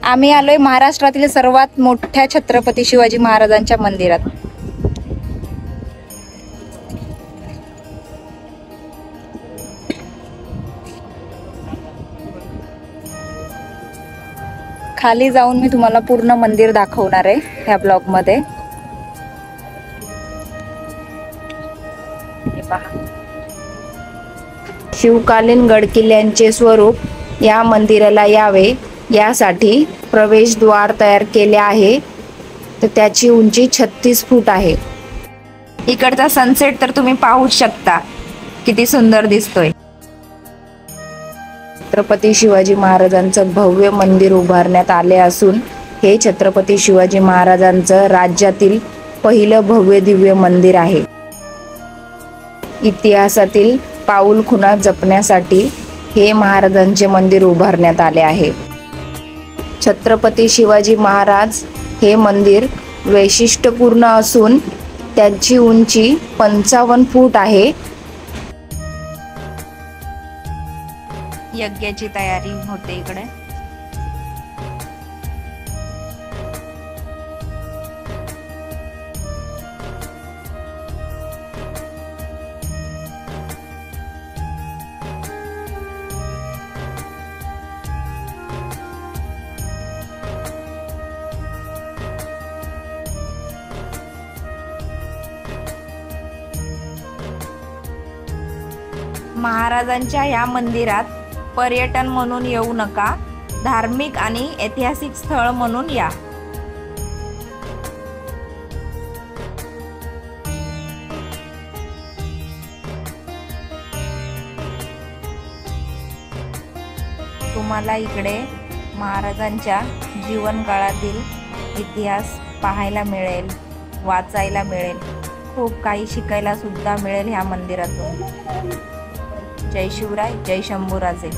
आम्ही आलोय महाराष्ट्रातील सर्वात मोठ्या छत्रपती शिवाजी महाराजांच्या मंदिरात। खाली जाऊन मी तुम्हाला पूर्ण मंदिर दाखवणार आहे ह्या ब्लॉग मध्ये। हे पहा, शिवकालीन गडकिल्ल्यांचे स्वरूप या मंदिराला यावे यासाठी प्रवेशद्वार तयार केले आहे। तर त्याची उंची 36 फूट आहे। इकडचा सनसेट तर तुम्ही पाहू शकता, किती सुंदर दिसतोय। छत्रपती शिवाजी महाराजांचं भव्य मंदिर उभारण्यात आले असून हे छत्रपती शिवाजी महाराजांचं राज्यातील पहिलं भव्य दिव्य मंदिर आहे। इतिहासातील पाऊलखुणा जपण्यासाठी हे महाराजांचे मंदिर उभारण्यात आले आहे। छत्रपती शिवाजी महाराज हे मंदिर वैशिष्ट्यपूर्ण असून त्याची उंची 55 फूट आहे। यज्ञाची तयारी होते इकडे। महाराजांच्या या मंदिरात पर्यटन म्हणून येऊ नका, धार्मिक आणि ऐतिहासिक स्थळ म्हणून या। तुम्हाला इकडे महाराजांच्या जीवनकाळातील इतिहास पाहायला मिळेल, वाचायला मिळेल, खूप काही शिकायला सुद्धा मिळेल ह्या मंदिरातून। जय शिवराय, जय शंभूराजे।